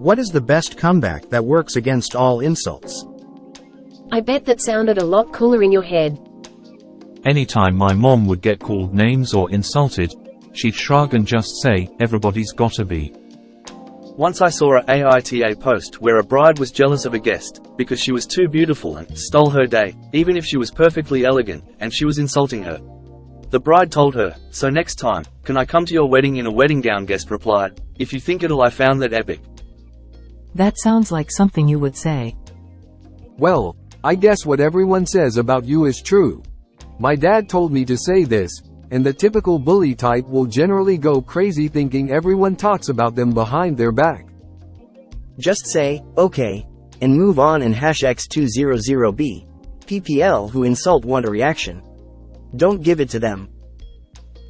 What is the best comeback that works against all insults? I bet that sounded a lot cooler in your head. Anytime my mom would get called names or insulted, she'd shrug and just say, "Everybody's gotta be." Once I saw a AITA post where a bride was jealous of a guest, because she was too beautiful and stole her day, even if she was perfectly elegant, and she was insulting her. The bride told her, "So next time, can I come to your wedding in a wedding gown?" Guest replied, "If you think it'll." I found that epic. That sounds like something you would say. Well, I guess what everyone says about you is true. My dad told me to say this, and the typical bully type will generally go crazy thinking everyone talks about them behind their back. Just say, okay, and move on. And #X200B. PPL who insult want a reaction. Don't give it to them.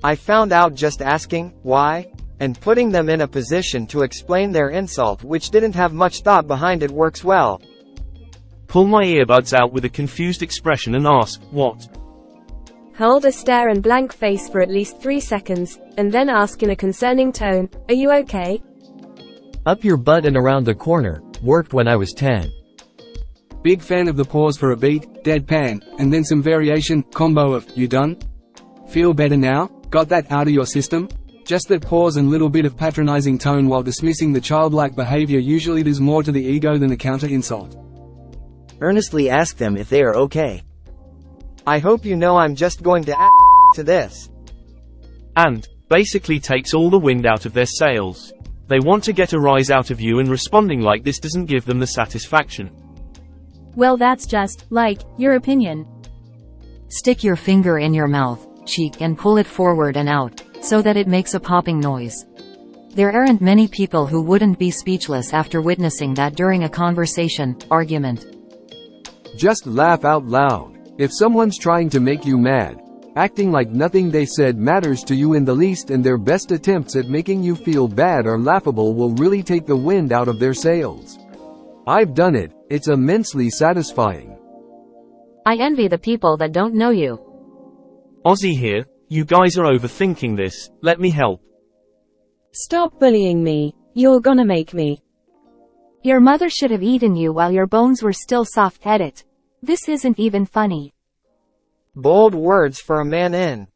I found out just asking, why, and putting them in a position to explain their insult which didn't have much thought behind it works well. Pull my earbuds out with a confused expression and ask, "What?" Hold a stare and blank face for at least 3 seconds, and then ask in a concerning tone, "Are you okay?" Up your butt and around the corner. Worked when I was 10. Big fan of the pause for a beat, deadpan, and then some variation, combo of, "You done? Feel better now? Got that out of your system?" Just that pause and little bit of patronizing tone while dismissing the childlike behavior usually does more to the ego than the counter-insult. Earnestly ask them if they are okay. I hope you know I'm just going to to this. And, basically takes all the wind out of their sails. They want to get a rise out of you, and responding like this doesn't give them the satisfaction. Well, that's just, like, your opinion. Stick your finger in your mouth, cheek, and pull it forward and out, so that it makes a popping noise. There aren't many people who wouldn't be speechless after witnessing that during a conversation, argument. Just laugh out loud. If someone's trying to make you mad, acting like nothing they said matters to you in the least, and their best attempts at making you feel bad or laughable will really take the wind out of their sails. I've done it. It's immensely satisfying. I envy the people that don't know you. Ozzy here, you guys are overthinking this, let me help. Stop bullying me, you're gonna make me. Your mother should have eaten you while your bones were still soft. Edit. This isn't even funny. Bold words for a man in.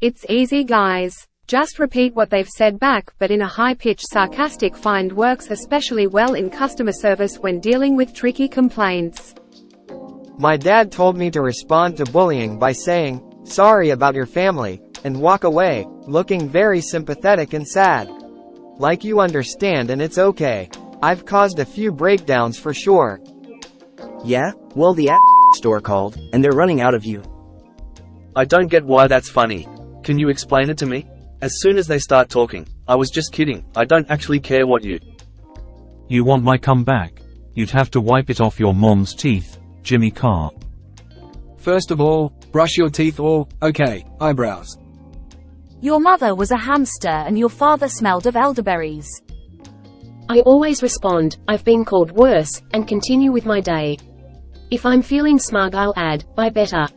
It's easy, guys. Just repeat what they've said back, but in a high-pitched sarcastic find works especially well in customer service when dealing with tricky complaints. My dad told me to respond to bullying by saying, "Sorry about your family," and walk away, looking very sympathetic and sad. Like you understand and it's okay. I've caused a few breakdowns for sure. Yeah? Well, the store called, and they're running out of you. I don't get why that's funny. Can you explain it to me? As soon as they start talking, I was just kidding, I don't actually care what you. You want my comeback? You'd have to wipe it off your mom's teeth, Jimmy Carr. First of all, brush your teeth or, okay, eyebrows. Your mother was a hamster and your father smelled of elderberries. I always respond, "I've been called worse," and continue with my day. If I'm feeling smug, I'll add, "I better."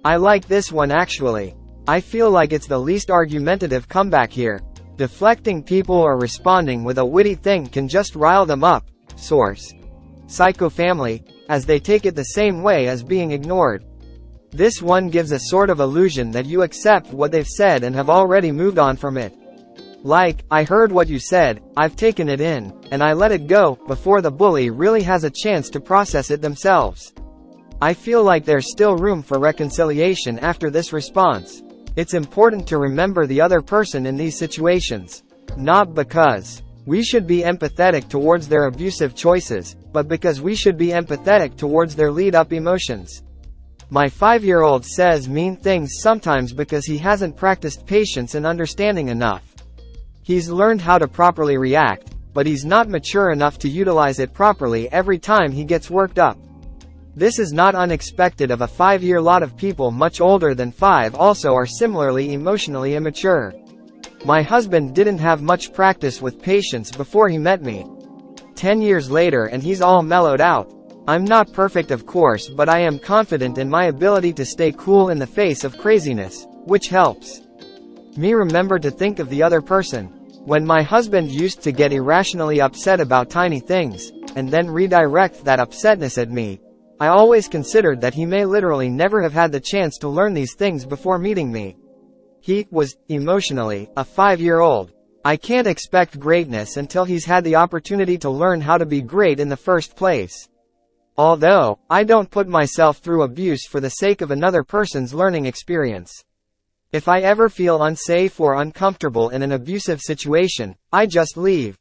I like this one actually. I feel like it's the least argumentative comeback here. Deflecting people or responding with a witty thing can just rile them up. Source: Psycho Family, as they take it the same way as being ignored. This one gives a sort of illusion that you accept what they've said and have already moved on from it. Like, "I heard what you said, I've taken it in, and I let it go," before the bully really has a chance to process it themselves. I feel like there's still room for reconciliation after this response. It's important to remember the other person in these situations. Not because we should be empathetic towards their abusive choices, but because we should be empathetic towards their lead-up emotions. My 5-year-old says mean things sometimes because he hasn't practiced patience and understanding enough. He's learned how to properly react, but he's not mature enough to utilize it properly every time he gets worked up. This is not unexpected of a 5-year. Lot of people much older than 5 also are similarly emotionally immature. My husband didn't have much practice with patience before he met me. 10 years later and he's all mellowed out. I'm not perfect of course, but I am confident in my ability to stay cool in the face of craziness, which helps me remember to think of the other person. When my husband used to get irrationally upset about tiny things, and then redirect that upsetness at me, I always considered that he may literally never have had the chance to learn these things before meeting me. He was, emotionally, a 5-year-old. I can't expect greatness until he's had the opportunity to learn how to be great in the first place. Although, I don't put myself through abuse for the sake of another person's learning experience. If I ever feel unsafe or uncomfortable in an abusive situation, I just leave.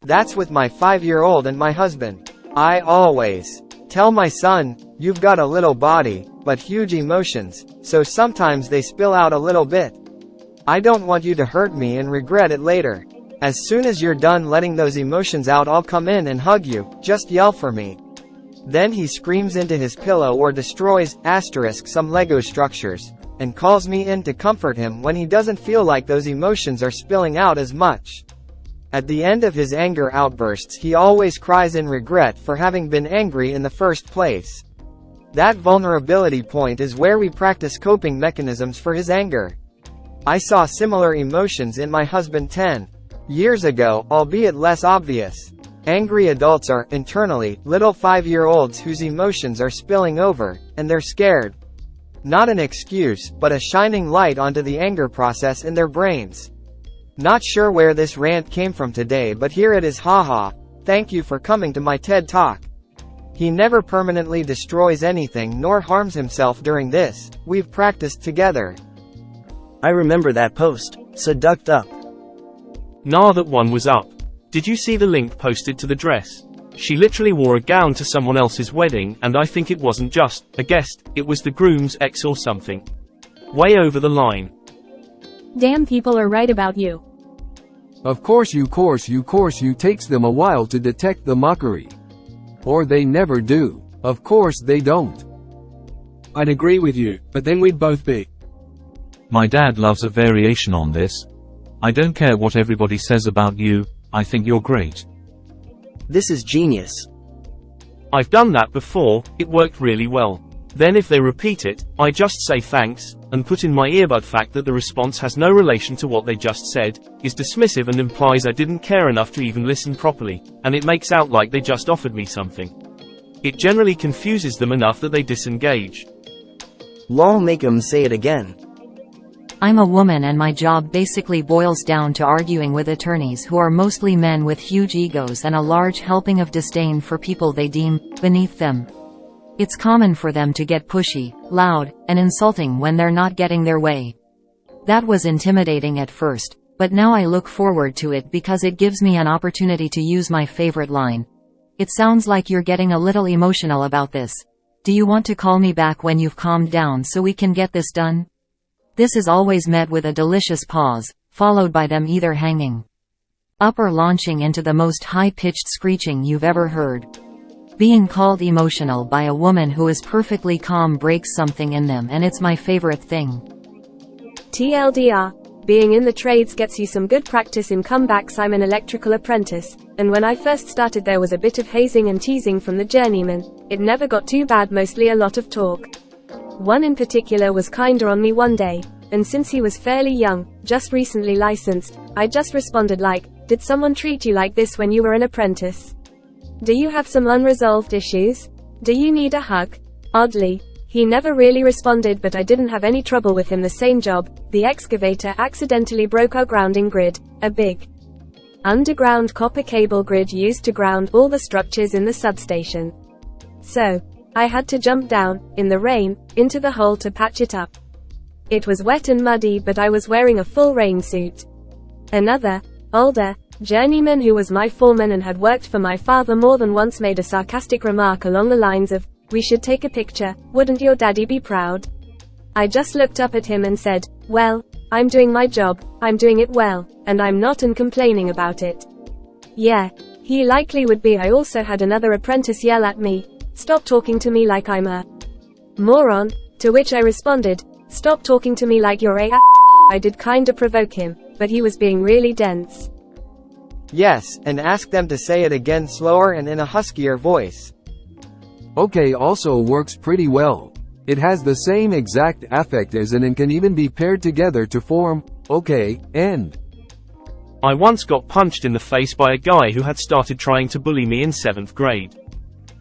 That's with my 5-year-old and my husband. I always tell my son, you've got a little body, but huge emotions, so sometimes they spill out a little bit. I don't want you to hurt me and regret it later. As soon as you're done letting those emotions out, I'll come in and hug you, just yell for me. Then he screams into his pillow or destroys, some Lego structures, and calls me in to comfort him when he doesn't feel like those emotions are spilling out as much. At the end of his anger outbursts, he always cries in regret for having been angry in the first place. That vulnerability point is where we practice coping mechanisms for his anger. I saw similar emotions in my husband 10 years ago, albeit less obvious. Angry adults are, internally, little 5-year-olds whose emotions are spilling over, and they're scared. Not an excuse, but a shining light onto the anger process in their brains. Not sure where this rant came from today, but here it is. Haha. Thank you for coming to my TED Talk. He never permanently destroys anything nor harms himself during this. We've practiced together. I remember that post. So ducked up. Nah, that one was up. Did you see the link posted to the dress? She literally wore a gown to someone else's wedding, and I think it wasn't just a guest, it was the groom's ex or something. Way over the line. Damn, people are right about you. Of course you takes them a while to detect the mockery. Or they never do. Of course they don't. I'd agree with you, but then we'd both be. My dad loves a variation on this. I don't care what everybody says about you, I think you're great. This is genius. I've done that before, it worked really well. Then if they repeat it, I just say thanks, and put in my earbud. Fact that the response has no relation to what they just said, is dismissive and implies I didn't care enough to even listen properly, and it makes out like they just offered me something. It generally confuses them enough that they disengage. Lol, make 'em say it again. I'm a woman and my job basically boils down to arguing with attorneys who are mostly men with huge egos and a large helping of disdain for people they deem beneath them. It's common for them to get pushy, loud, and insulting when they're not getting their way. That was intimidating at first, but now I look forward to it because it gives me an opportunity to use my favorite line. It sounds like you're getting a little emotional about this. Do you want to call me back when you've calmed down so we can get this done? This is always met with a delicious pause, followed by them either hanging up or launching into the most high-pitched screeching you've ever heard. Being called emotional by a woman who is perfectly calm breaks something in them, and it's my favorite thing. TLDR, being in the trades gets you some good practice in comebacks. I'm an electrical apprentice, and when I first started there was a bit of hazing and teasing from the journeyman. It never got too bad, mostly a lot of talk. One in particular was kinder on me one day, and since he was fairly young, just recently licensed, I just responded like, did someone treat you like this when you were an apprentice? Do you have some unresolved issues? Do you need a hug? Oddly, he never really responded, but I didn't have any trouble with him. The same job, the excavator accidentally broke our grounding grid, a big underground copper cable grid used to ground all the structures in the substation. So, I had to jump down, in the rain, into the hole to patch it up. It was wet and muddy, but I was wearing a full rain suit. Another, older, journeyman who was my foreman and had worked for my father more than once made a sarcastic remark along the lines of, "We should take a picture, wouldn't your daddy be proud?" I just looked up at him and said, "Well, I'm doing my job, I'm doing it well, and I'm not complaining about it." Yeah, he likely would be. I also had another apprentice yell at me, "Stop talking to me like I'm a moron," to which I responded, "Stop talking to me like you're a I did kinda provoke him, but he was being really dense. Yes, and ask them to say it again slower and in a huskier voice. Okay also works pretty well. It has the same exact affect as and can even be paired together to form, okay, and. I once got punched in the face by a guy who had started trying to bully me in 7th grade.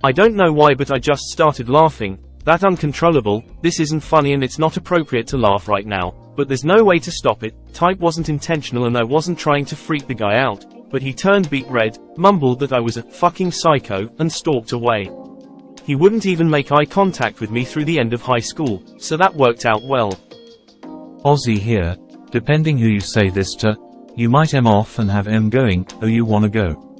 I don't know why, but I just started laughing. That uncontrollable, this isn't funny and it's not appropriate to laugh right now. But there's no way to stop it. Type wasn't intentional and I wasn't trying to freak the guy out. But he turned beet red, mumbled that I was a fucking psycho, and stalked away. He wouldn't even make eye contact with me through the end of high school, so that worked out well. Aussie here. Depending who you say this to, you might M off and have M going, oh you wanna go.